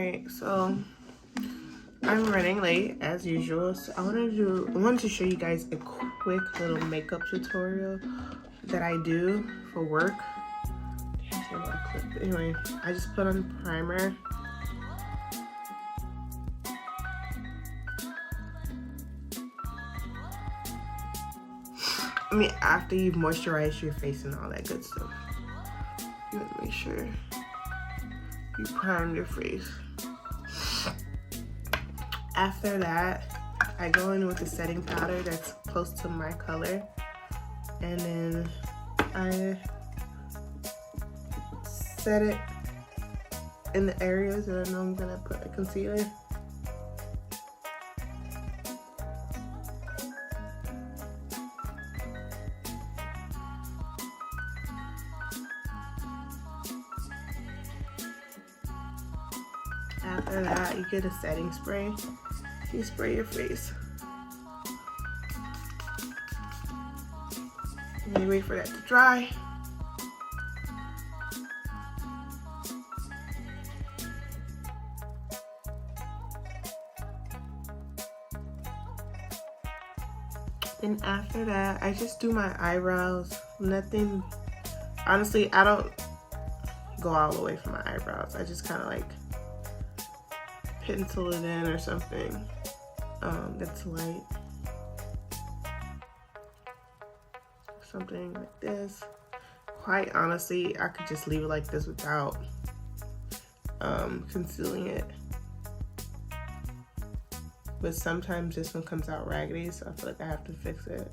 Alright, so I'm running late as usual. So I wanted to show you guys a quick little makeup tutorial that I do for work. Anyway, I just put on primer. I mean, after you've moisturized your face and all that good stuff, you have to make sure you prime your face. After that, I go in with a setting powder that's close to my color, and then I set it in the areas that I know I'm gonna put a concealer. After that, you get a setting spray. You spray your face. And you wait for that to dry. Then after that, I just do my eyebrows. Nothing, honestly, I don't go all the way for my eyebrows. I just kind of like pencil it in or something that's light. Something like this. Quite honestly, I could just leave it like this without concealing it. But sometimes this one comes out raggedy, so I feel like I have to fix it.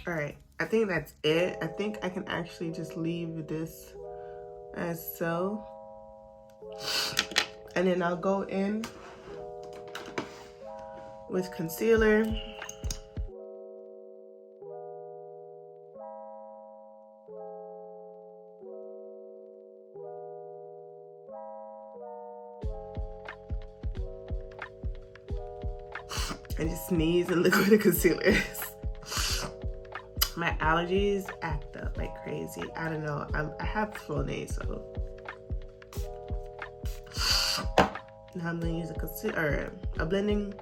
All right, I think that's it. I think I can actually just leave this as so. And then I'll go in with concealer. And just sneeze and look where the concealer is. My allergies act up like crazy. I don't know. I have full nasal. Now I'm gonna use a concealer, a blending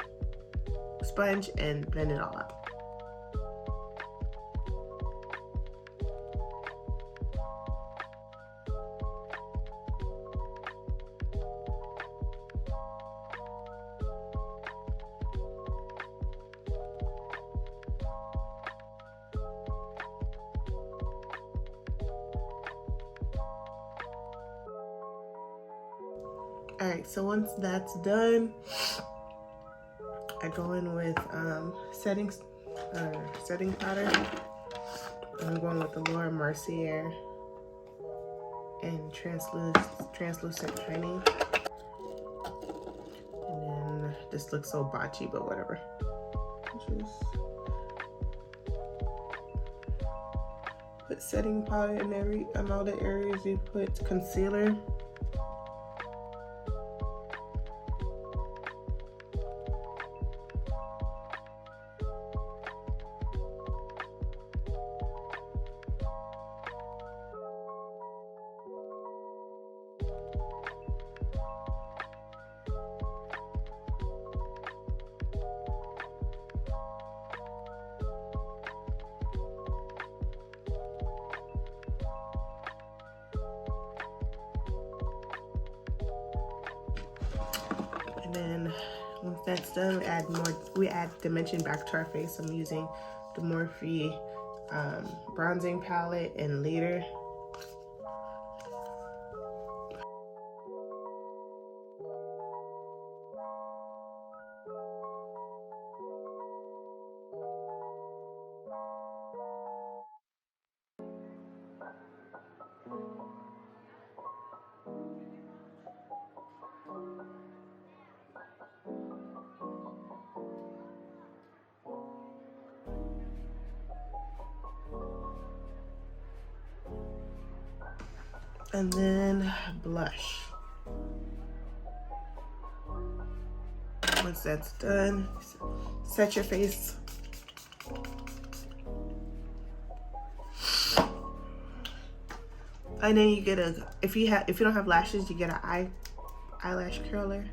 sponge, and blend it all out. All right, so once that's done, I go in with setting powder. I'm going with the Laura Mercier and translucent honey. And then this looks so botchy, but whatever. Just put setting powder in all the areas you put concealer. And then once that's done, we add dimension back to our face. I'm using the Morphe bronzing palette and leader. And then blush. Once that's done, set your face. And then you get a, if you don't have lashes, you get an eyelash curler.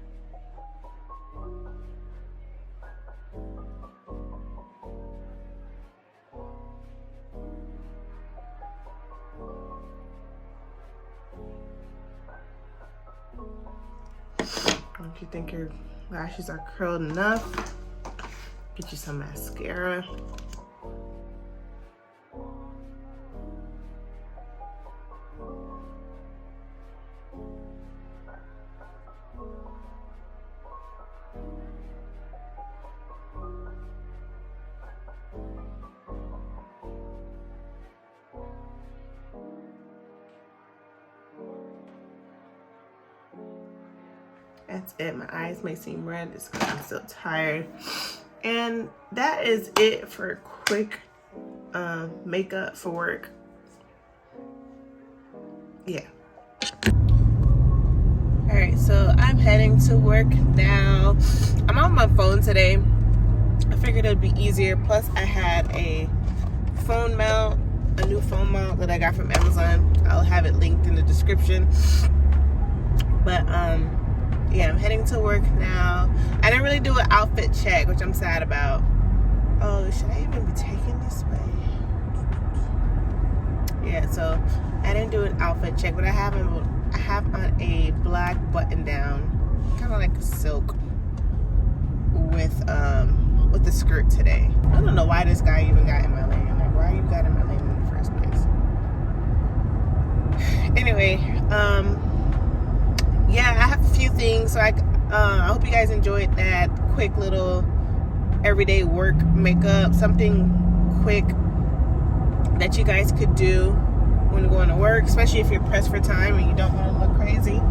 If you think your lashes are curled enough, get you some mascara. That's it. My eyes may seem red. It's because I'm still tired. And that is it for quick makeup for work. Yeah. All right, so I'm heading to work now. I'm on my phone today. I figured it'd be easier. Plus, I had a phone mount, a new phone mount that I got from Amazon. I'll have it linked in the description. But yeah, I'm heading to work now. I didn't really do an outfit check, which I'm sad about. Oh, should I even be taking this way? Yeah, so I didn't do an outfit check, but I have on a black button down, kind of like a silk, with the skirt today. I don't know why this guy even got in my lane. Like, why you got in my lane in the first place? Anyway, yeah, I have a few things. So I hope you guys enjoyed that quick little everyday work makeup, something quick that you guys could do when going to work, especially if you're pressed for time and you don't want to look crazy.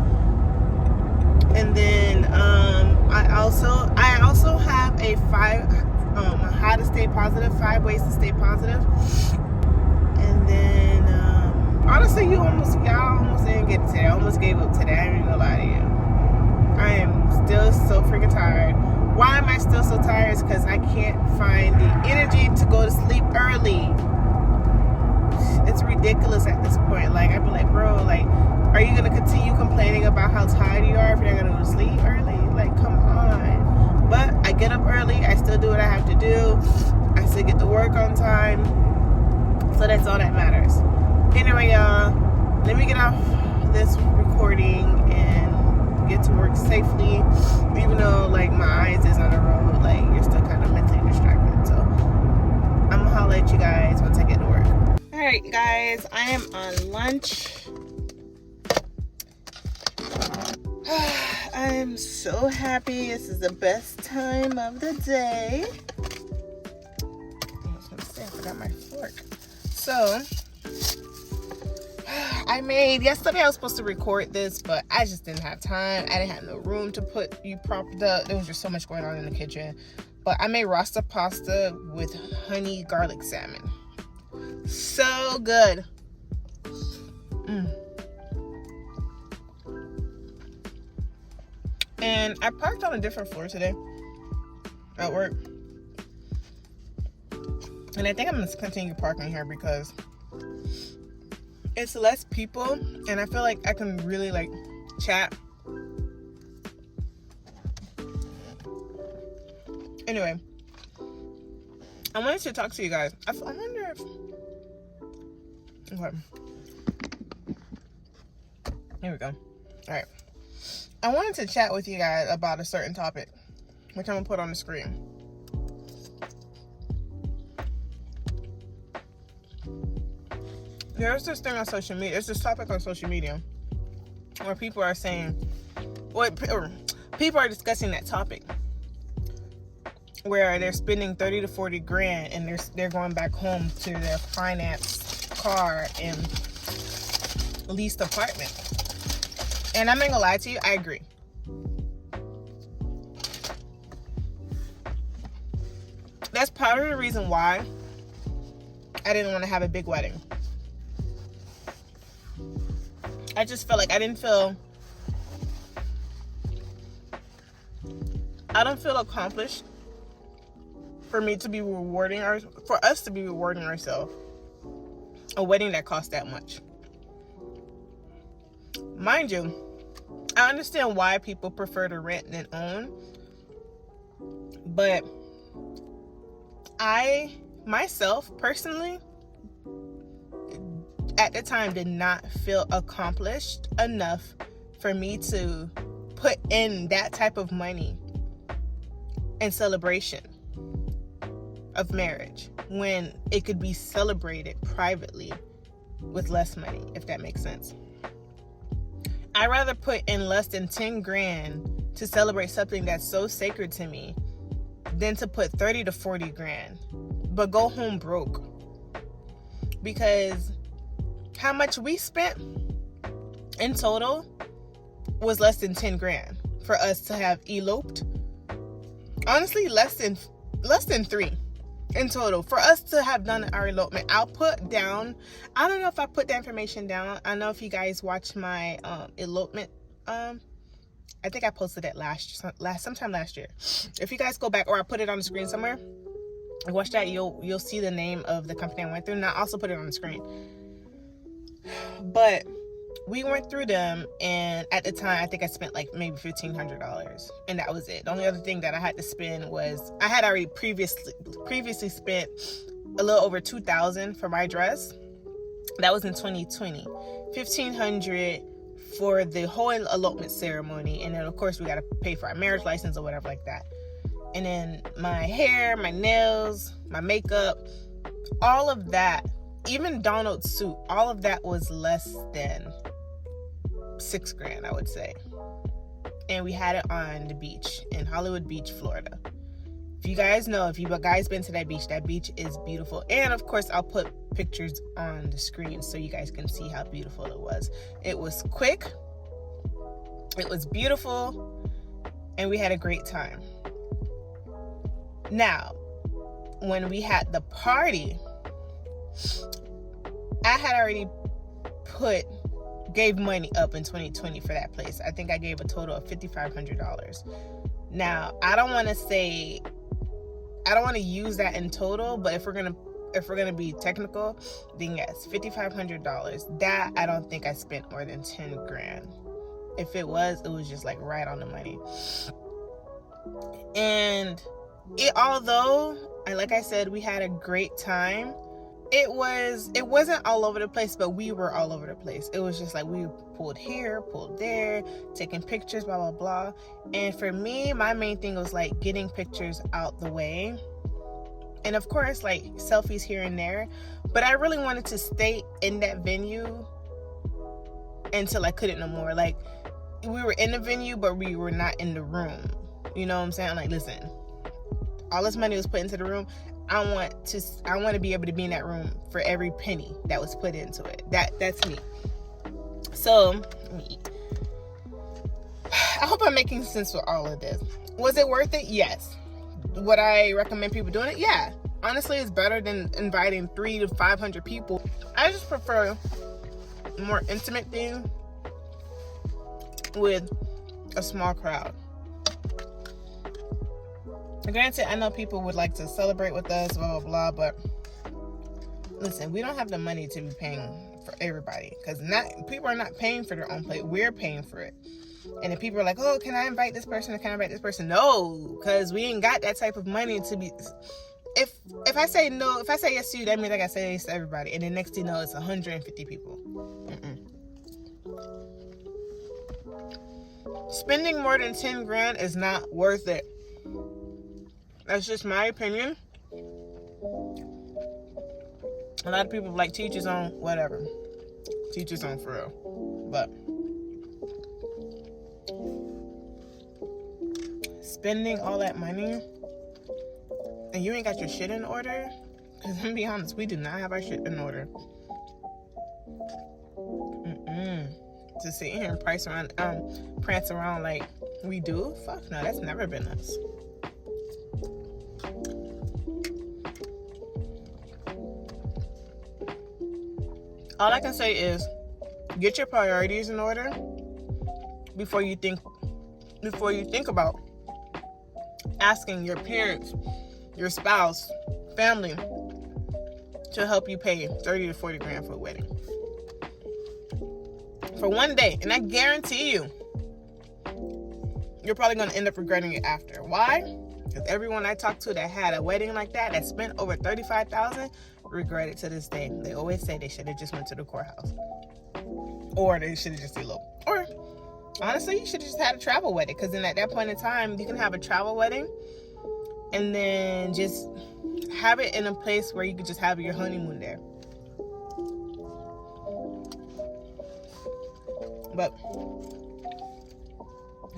And then I also have a how to stay positive, 5 ways to stay positive. And then honestly, y'all almost didn't get it today. I almost gave up today. I ain't even gonna lie to you. I am still so freaking tired. Why am I still so tired? It's because I can't find the energy to go to sleep early. It's ridiculous at this point. Like, I'd be like, bro, like, are you gonna continue complaining about how tired you are if you're not gonna go to sleep early? Like, come on. But I get up early. I still do what I have to do. I still get to work on time. So that's all that matters. Anyway, y'all, let me get off this recording and get to work safely. Even though, like, my eyes is on the road, like, you're still kind of mentally distracted. So I'm gonna holler at you guys once I get to work. All right, guys, I am on lunch. I am so happy. This is the best time of the day. I was gonna say, I forgot my fork. So yesterday I was supposed to record this, but I just didn't have time. I didn't have no room to put you propped up. There was just so much going on in the kitchen. But I made rasta pasta with honey garlic salmon. So good. And I parked on a different floor today at work. And I think I'm going to continue parking here because it's less people. And I feel like I can really, like, chat. Anyway, I wanted to talk to you guys. I wonder if... Okay. Here we go. All right. I wanted to chat with you guys about a certain topic, which I'm going to put on the screen. There's this thing on social media. There's this topic on social media where people are saying, people are discussing that topic where they're spending 30 to 40 grand and they're going back home to their financed car and leased apartment. And I'm not gonna lie to you, I agree. That's part of the reason why I didn't want to have a big wedding. I just felt like I didn't feel I don't feel accomplished for us to be rewarding ourselves a wedding that costs that much. Mind you, I understand why people prefer to rent than own, but I myself personally at the time did not feel accomplished enough for me to put in that type of money in celebration of marriage when it could be celebrated privately with less money, if that makes sense. I'd rather put in less than 10 grand to celebrate something that's so sacred to me than to put 30 to 40 grand, but go home broke. Because how much we spent in total was less than 10 grand for us to have eloped. Honestly, less than 3 in total for us to have done our elopement. I'll put down, I don't know if I put the information down. I know if you guys watched my elopement, I think I posted it sometime last year. If you guys go back, or I put it on the screen somewhere, watch that, you'll see the name of the company I went through, and I'll also put it on the screen. But we went through them, and at the time I think I spent like maybe $1,500, and that was it. The only other thing that I had to spend was, I had already previously spent a little over $2,000 for my dress. That was in 2020. $1,500 for the whole elopement ceremony, and then of course we got to pay for our marriage license or whatever like that. And then my hair, my nails, my makeup, all of that, even Donald's suit, all of that was less than $6 grand, I would say. And we had it on the beach in Hollywood Beach, Florida. If you guys know, if you guys been to that beach is beautiful. And of course, I'll put pictures on the screen so you guys can see how beautiful it was. It was quick, it was beautiful, and we had a great time. Now, when we had the party, I had already gave money up in 2020 for that place. I think I gave a total of $5,500. Now, I don't want to use that in total, but if we're gonna be technical, then yes, $5,500. That I don't think I spent more than 10 grand. If it was just like right on the money. And although, like I said, we had a great time, it wasn't all over the place, but we were all over the place. It was just like we pulled here, pulled there, taking pictures, blah, blah, blah. And for me, my main thing was like getting pictures out the way. And of course, like selfies here and there. But I really wanted to stay in that venue until I couldn't no more. Like, we were in the venue, but we were not in the room. You know what I'm saying? Like, listen, all this money was put into the room. I want to be able to be in that room for every penny that was put into it. That's me. So, I hope I'm making sense with all of this. Was it worth it? Yes. Would I recommend people doing it? Yeah. Honestly, it's better than inviting 300 to 500 people. I just prefer a more intimate thing with a small crowd. Granted, I know people would like to celebrate with us, blah, blah, blah, but listen, we don't have the money to be paying for everybody, because people are not paying for their own plate. We're paying for it. And if people are like, oh, can I invite this person, or can I invite this person? No, because we ain't got that type of money to be. If I say no, if I say yes to you, that means I gotta say yes to everybody. And then next thing you know, it's 150 people. Spending more than 10 grand is not worth it. That's just my opinion. A lot of people like teachers on whatever. Teachers on for real. But spending all that money and you ain't got your shit in order, because I'm gonna be honest, we do not have our shit in order. To sit here and prance around like we do? Fuck no, that's never been us. All I can say is get your priorities in order before you think about asking your parents, your spouse, family to help you pay 30 to 40 grand for a wedding. For one day. And I guarantee you, you're probably going to end up regretting it after. Why? Because everyone I talked to that had a wedding like that spent over $35,000, regret it to this day. They always say they should have just went to the courthouse. Or they should have just eloped. Or, honestly, you should have just had a travel wedding. Because then at that point in time, you can have a travel wedding and then just have it in a place where you could just have your honeymoon there. But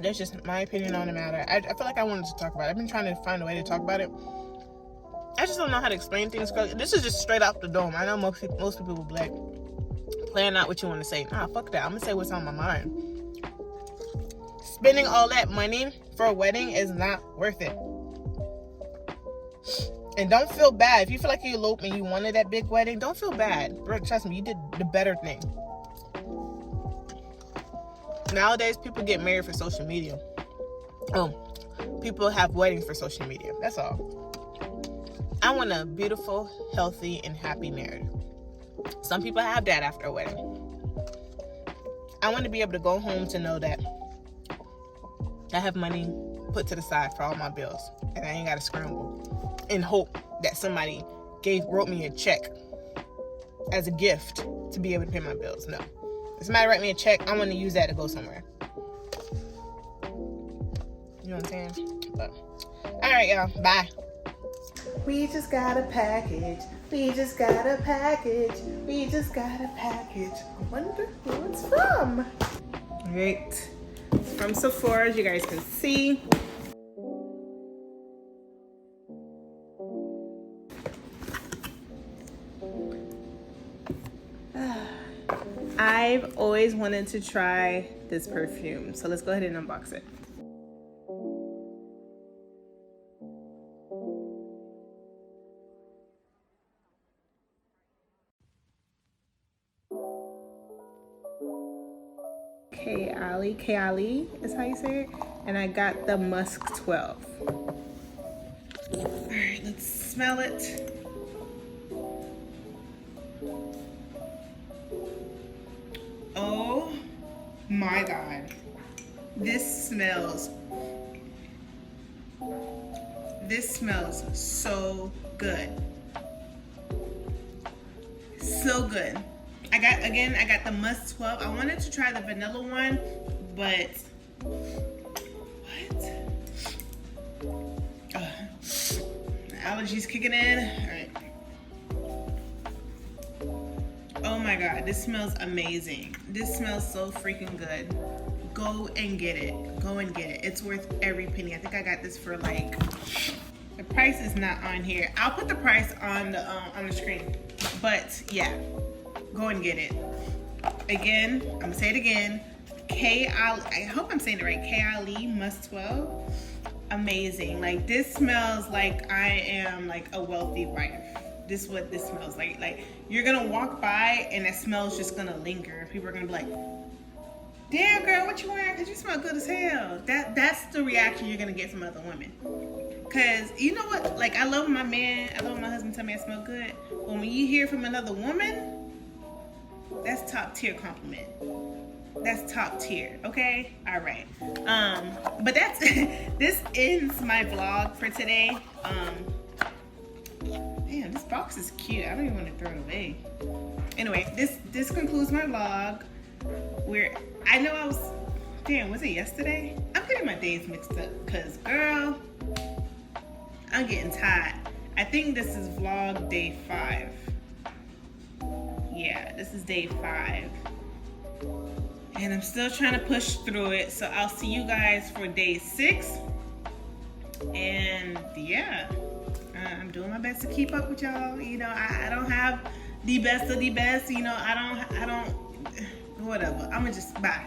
that's just my opinion on the matter. I feel like I wanted to talk about it. I've been trying to find a way to talk about it. I just don't know how to explain things. This is just straight off the dome. I know most people will be like, plan out what you want to say. Nah, fuck that. I'm going to say what's on my mind. Spending all that money for a wedding is not worth it. And don't feel bad. If you feel like you eloped and you wanted that big wedding, don't feel bad. Bro, trust me, you did the better thing. Nowadays, people get married for social media. People have weddings for social media. That's all. I want a beautiful, healthy, and happy marriage. Some people have that after a wedding. I want to be able to go home to know that I have money put to the side for all my bills. And I ain't got to scramble and hope that somebody wrote me a check as a gift to be able to pay my bills. No. If somebody write me a check, I want to use that to go somewhere. You know what I'm saying? But, all right, y'all. Bye. We just got a package. We just got a package. We just got a package. I wonder who it's from. All right. It's from Sephora, as you guys can see. I've always wanted to try this perfume, so let's go ahead and unbox it. Kayali is how you say it, and I got the Musk 12. All right, let's smell it. Oh my God, this smells so good. So good. I got the Musk 12. I wanted to try the vanilla one, but allergies kicking in. All right. Oh my God, this smells amazing. This smells so freaking good. Go and get it. Go and get it. It's worth every penny. I think I got this for like, the price is not on here. I'll put the price on the screen. But yeah, go and get it. Again, I'm gonna say it again. I hope I'm saying it right. Kayali Musk 12. Amazing. Like, this smells like I am like a wealthy wife. This is what this smells like. Like, you're gonna walk by and that smell's just gonna linger. People are gonna be like, damn girl, what you wearing? Cause you smell good as hell. That's the reaction you're gonna get from other women. Cause you know what? Like, I love when my husband tell me I smell good. But when you hear from another woman, that's top tier compliment. That's top tier, okay? All right. But that's this ends my vlog for today. Damn, this box is cute. I don't even want to throw it away. Anyway, this concludes my vlog. Was it yesterday? I'm getting my days mixed up because, girl, I'm getting tired. I think this is vlog day 5. Yeah, this is day 5. And I'm still trying to push through it. So I'll see you guys for day 6. And yeah, I'm doing my best to keep up with y'all. You know, I don't have the best of the best. You know, I don't, whatever. I'm gonna just, bye.